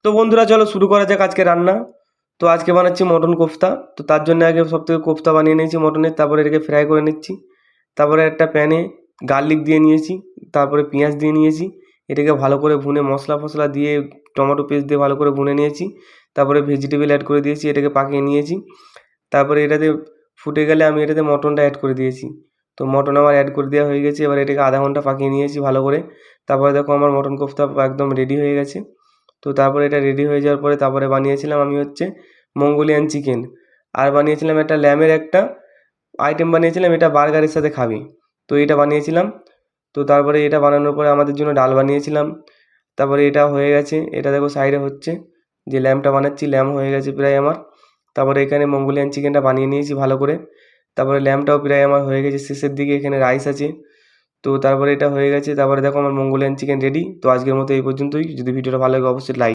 তো বন্ধুরা চলো শুরু করা যাক আজকে রান্না। তো আজকে বানাচ্ছি মটন কোফতা। তো তার জন্য আগে সব থেকে কোফতা বানিয়ে নিয়েছি মটনের, তারপরে এটাকে ফ্রাই করে নিচ্ছি। তারপরে একটা প্যানে গার্লিক দিয়ে নিয়েছি, তারপরে পেঁয়াজ দিয়ে নিয়েছি। এটাকে ভালো করে ভুনে মশলা ফসলা দিয়ে টমেটো পেস্ট দিয়ে ভালো করে ভুনে নিয়েছি। তারপরে ভেজিটেবল অ্যাড করে দিয়েছি, এটাকে পাকিয়ে নিয়েছি। তারপরে এটাতে ফুটে গেলে আমি এটাতে মটনটা অ্যাড করে দিয়েছি। তো মটন আমার অ্যাড করে দেওয়া হয়ে গেছে। এবার এটাকে আধা ঘন্টা পাকিয়ে নিয়েছি ভালো করে। তারপরে দেখো আমার মটন কোফতা একদম রেডি হয়ে গেছে। তো তারপরে এটা রেডি হয়ে যাওয়ার পরে তারপরে বানিয়েছিলাম আমি হচ্ছে মঙ্গোলিয়ান চিকেন। আর বানিয়েছিলাম একটা ল্যামের একটা আইটেম বানিয়েছিলাম, এটা বার্গারের সাথে খাবি। তো এটা বানিয়েছিলাম। তো তারপরে এটা বানানোর পরে আমাদের জন্য ডাল বানিয়েছিলাম। তারপরে এটা হয়ে গেছে, এটা দেখো সাইডে হচ্ছে যে ল্যাম্পটা বানাচ্ছি, ল্যাম্প হয়ে গেছে প্রায় আমার। তারপরে এখানে মঙ্গোলিয়ান চিকেনটা বানিয়ে নিয়েছি ভালো করে। তারপরে ল্যাম্পটাও প্রায় আমার হয়ে গেছে শেষের দিকে, এখানে রাইস আছে। তো তারপরে এটা হয়ে গেছে, তারপরে দেখো আমার মঙ্গোলিয়ান চিকেন রেডি। তো আজকের মতো এই পর্যন্তই। যদি ভিডিওটা ভালো লাগে অবশ্যই লাইক